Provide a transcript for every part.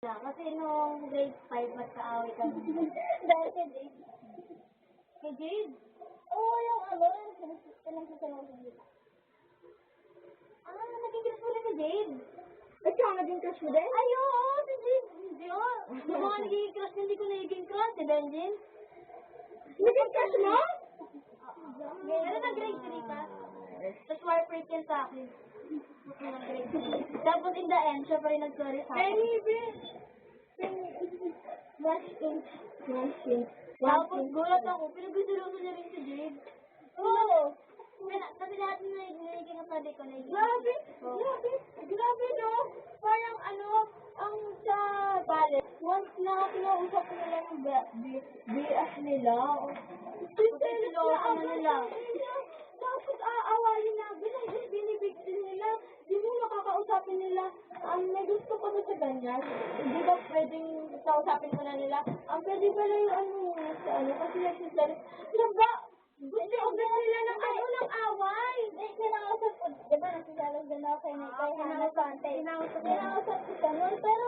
siya. Kasi nung grade 5, magkaaway kami. Dahil kay Jade. Kay Jade? Oo, yung pinagsasalusan nila. Naging crush mo rin si Jade. Ikaw, naging crush mo din? Ay, oo, si Jade. Hindi, oo. Yung mga naging crush, hindi ko naging crush. Si Benjin. Naging crush mo? Pero na grade 3 pa. Tapos war-break yan sa akin. Nung grade 3. Tapos in the end, siya pa rin nag-sorry sa akin. Tapos gulat ako, pinag-gustuloso niya rin si Jade. Oo. Kasi lahat na nagiging kapatid ko na Grabe no. Parang ang sa ballet, once na kinausap nila ng BS nila, Pinag-gustuloso na nila. tapos aawalin na, binibigtin nila, di mo makakausapin nila, may gusto ko na sa ganyan, di ba pwedeng kausapin ko na nila, pwede ba na yung kasi nagsisalit, diba, gusto nila ng ng away. Kinausap ko, di ba nagsisalit din ako kay Hannah Sante, kinausap ko siya nun, pero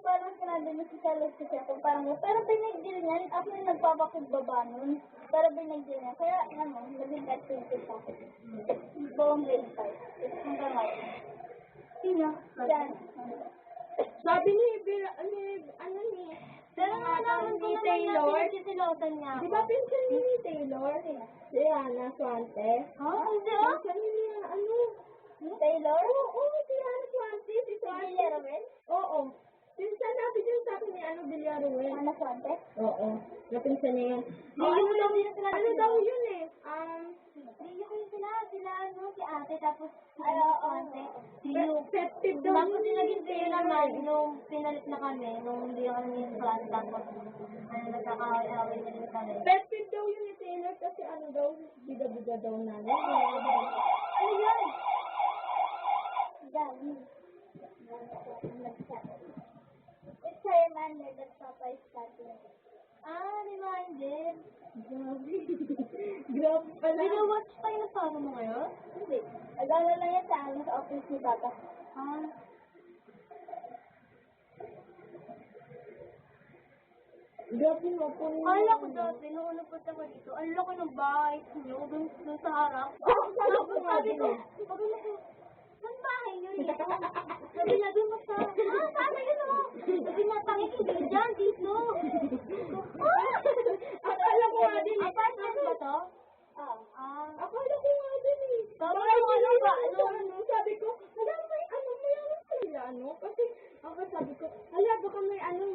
parang sinabi niya si Charles kasi ako, pero binigil niya, ako yung nagpapakumbaba nun, pero binigil niya, kaya naging activity sa akin. Buong grade 5. Hanggang ngayon. Sino? Yan. Sabi ni, Pero nalaman ko naman na pinag-gustulosan niya ako. di ba pinsan ni Taylor? Si Hannah Swante? Hindi Pinsan ni Taylor? Oo, si Hannah Swante, si Swante. Si Villaruel? Oo. Pinsan nabi dyan sa akin ni Villaruel. Hannah Swante? Oo. Napinsan niya yan. Ano daw yun eh? Hindi ko yung si ate, tapos ate. Festive daw Tapos yun yung eh. naging sa'yo naman, nung pinalit na kami, nung hindi kami yung class, tapos nagkakaway-away na rin kami. Festive daw yun ni Taylor kasi daw, biga-biga daw namin. Ano yun? Dami. It's a reminder that Papa is starting. Reminder. Grabe pala. Watch pa yung nasama mo ngayon? Hindi. Nagala lang yan sa office ni Papa. Grabe mo po. Kala ko dati, nung napunta ko dito, ang laki ng bahay niyo, dun sa harap. Sabi ko, ang bahay niyo dito. Sabi niya, dun basta. Sabi niya mo. Sabi niya, tangin, hindi dyan, dito. Akala ko nga din. Apartment ba to? Akala ko nga din eh. Sabi Sabi ko, wala may mayaman pa nila kasi sabi ko, hala baka may aircon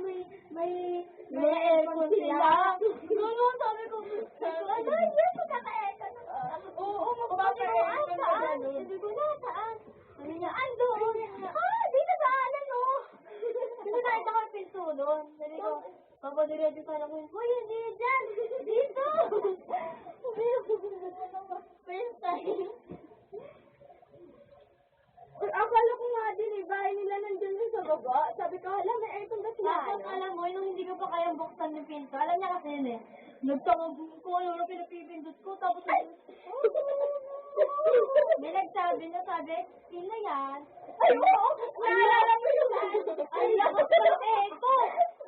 sila. Ganun, sabi ko, hindi ko kaka-aircon. Oo, magpapa-aircon ka Saan? Sabi ko, saan? Sabi niya, doon. Dito saan, Kasi nakita ko yung pinto doon. Sabi ko, papadiretso ka lang ko, hindi dyan, dito. First time. Akala ko nga din bahay nila nandun sa baba. Sabi ko, hala, may aircon ba sila? Tapos alam mo, nung hindi ko pa kayang buksan yung pinto, alam niya kasi yun nagtawag ko, yung pinapipindot ko, tapos may nagsabi na sino yan? Ay, oo! Naalala mo yun! Ang lakas ng echo!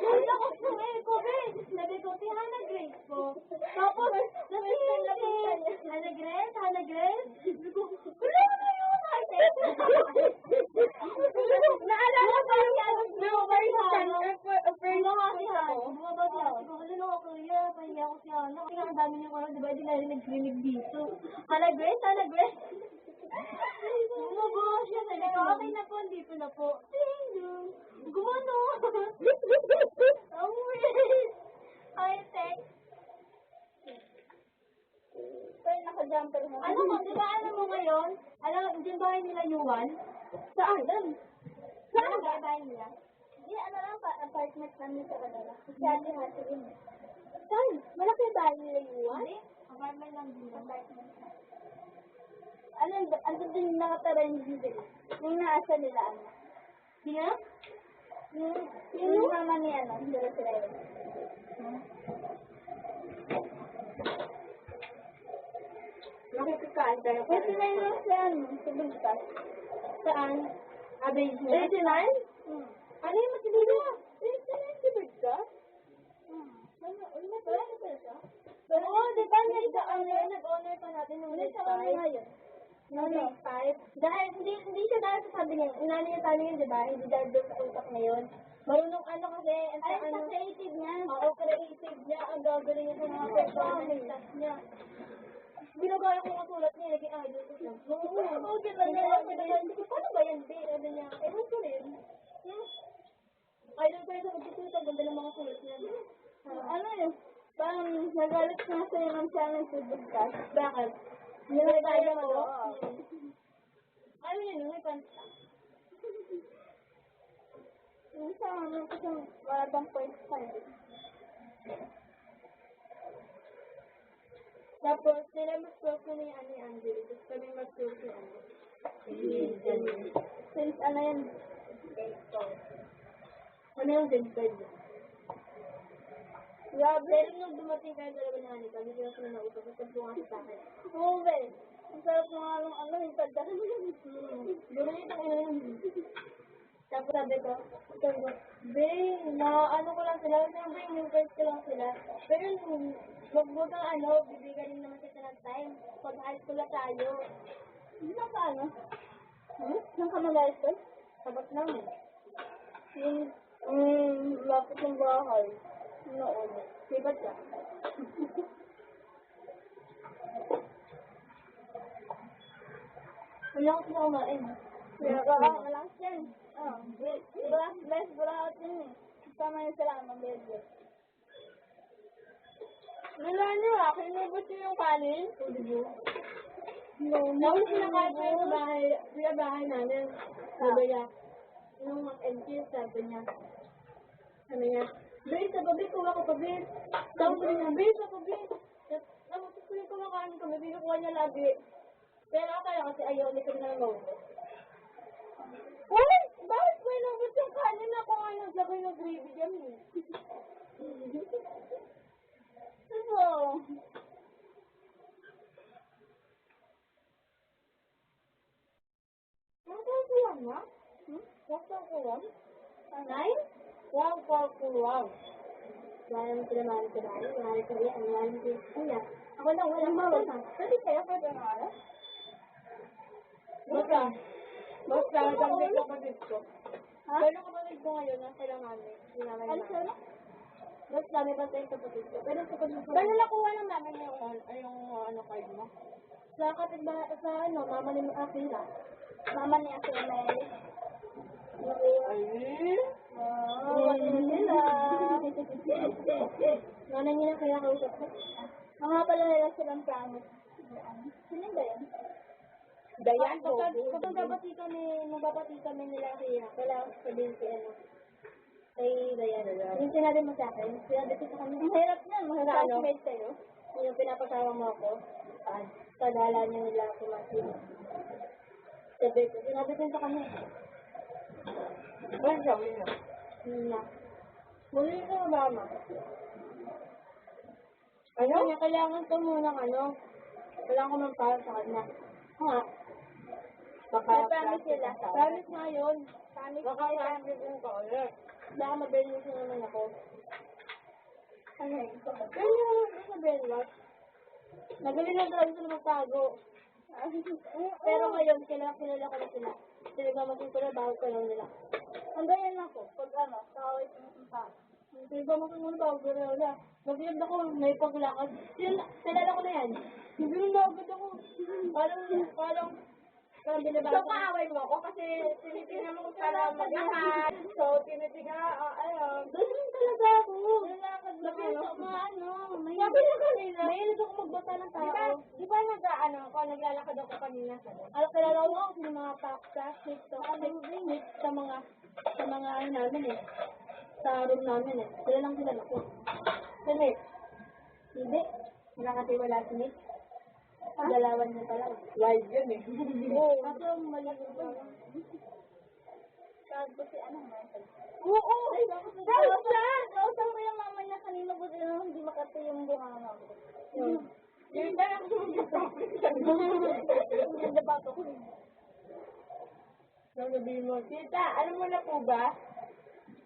Ang lakas ng echo, Ben! Sabi ko, si Hannah Grace po. Tapos, sabi ko, Hannah Grace? Sabi ko, wala na yun! Naalala ko yung Bumaba si Hannah. Ano ako, kuya, pahinga ako si Hannah. Kasi ang dami niyo di ba, di na rin nag-grinig dito. Hannah Grace? Bumaba siya, sabi ko, okay na po, dito na po. Gumano. Ang weird. High-tech. Pero naka-jumper mo. Ano mo, di ba alam mo ngayon? Diyan bahay nila Yuan? Saan? Saan ba bahay nila? Hindi, apartment namin sa kanila. Kasi ate hati rin. Saan? Malaki bahay nila Yuan? Hindi, apartment lang din. Apartment. Ano din nakatara yung Judy? Yung naasa nila, Sino? Yung mama ni sila sila yun. Makikikain tayo. Pwede na yun sa Bigkas. Saan? Basement. 39? Ano yung mas dito? Ano? 5? Dahil, hindi siya dahil sa sabi niya, inano niya sa amin yun, di ba? Hindi dahil doon sa utak na yun. Marunong ano kasi, Ay, sa creative niya. Oo, creative niya, ang gagawin niya sa mga performance niya. Ginagaya ko yung sulat niya, naging idol ko siya. Oo, gano'n niya. Paano ba yan, di? Sabi niya, ewan ko rin. Idol ko yun sa magsusulat, ang ganda ng mga sulat niya. Ano yun? Parang nagalit nga sa'yo ng channel sa podcast. Bakit? Nilagaya mo. Ano yun, may panta. Yung sa amin kasi wala bang point sa Tapos, sila mas-close na ni Ani Angel. Tapos kami mas-close ni Ani. Since ano yun? Ano yung Zenfed? Grabe. Pero nung dumating kayo dalawa ni Ani, kami sila sila nausap. Tapos bukas sa akin. Oo, be. Ang sarap mo nga nung ano, yung tanda. Gano'n yung itong ina yun. Tapos sabi ko, Be, na ano ko lang sila. Sabi ko, yung first ko lang sila. Pero magbutang ano, bibigyan din naman kita ng time. Pag high school na tayo. Hindi na pa ano? Nang ka mag-high school? Sabat namin. Lapit ng bahay. Noon. Sibat ka. Wala ko sila kumain. Kaya ka, malakas yan. Best buraot yun eh. Sama yun sila ng bebe. Wala niyo ah, kinubot niyo yung kanin. No, Tapos pinakain ko yung bahay namin. Sabi niya, nung mag-end sabi niya, Be, sa gabi kuha ko pa, Be. Tapos sabi niya, Be, sa gabi. Tapos kung kumakain kami, binukuha niya lagi. Pero kaya kasi ayaw ulit kami na mawala. Uy! Bakit mo inabot yung kanin na kung ano naglagay ng gravy dyan eh? Ano? Nasaan ko yan, ma? Nasaan ko yan? Anay? Wow. Wala naman sila mahal sa bahay. Wala sa iya. Wala naman sila sa kuya. Ako lang, walang mawala. Pwede kayo pwede ng oras? Basta, nagandang kapatid ko. Ha? Pero kapatid ko ngayon, nasa lang namin. Ano sa'yo? Basta, may basta yung kapatid ko. Pero kapatid ko. Pero nakuha lang namin yung card mo? Sa kapatid ba, sa ano, mama ni Akila. mama ni Ate Mary. Wala na sila. Nanay niya na kaya kausap ko. Mga pala nila silang promise. Sino ba yun? Dayan ko. Kapag nabapati kami nila kaya, kailangan sabihin si ano. Kay Dayan. Yung sinabi mo sa akin, sinabi ko sa kanya. Ang hirap niyan, Sa mahirap ano? ang mate sa'yo. Yung pinapasama mo ako, saan? Sa dala niya nila si Martin. Sabi ko, sinabi ko sa kanya. Bakit sabi niya? Na. Muli ka mama. Ano? Kanya, kailangan ko munang ano. Kailangan ko man para sa kanya. Ha? Baka May promise sila. Promise nga yun. Promise Baka promise din ko ulit. Baka mabilis na naman ako. Ano yun? Pero yung sa brainwash, magaling na talaga sila magtago. Pero ngayon, kilala ko na sila. Sinagmamasin ko na, bawal ko lang nila. Ang ganyan ako. Pag ano, kaway sa Sinagmamasin ko na, bawal ko na nila. Nag-iab ako, may paglakad. Kilala ko na yan. Hindi na agad ako. Parang binabasa. So, kaaway mo ako kasi tinitingnan mo kung para mag-ahat. So, ayun. Doon rin talaga ako. Nalakad na Sabi ano. ko, ano, Sabi na kanina. mahilig ako magbasa ng tao. Di ba naglalakad ako kanina sa Kilala ko ako yung mga classmates ko. Mates sa mga ano namin eh. Sa room namin eh. Sila lang sila ako. Sunit. Hindi. Wala kasi wala sunit. Dalawan niya pala. Live yun eh. Oo. Kaso malilig ko. Tawag ko si ano, Michael. Oo! Kausap ko yung mama niya kanina ko hindi makati yung bunganga ko. Yung dala ko Yung dapat ko. sabihin mo, Tita, alam mo na po ba?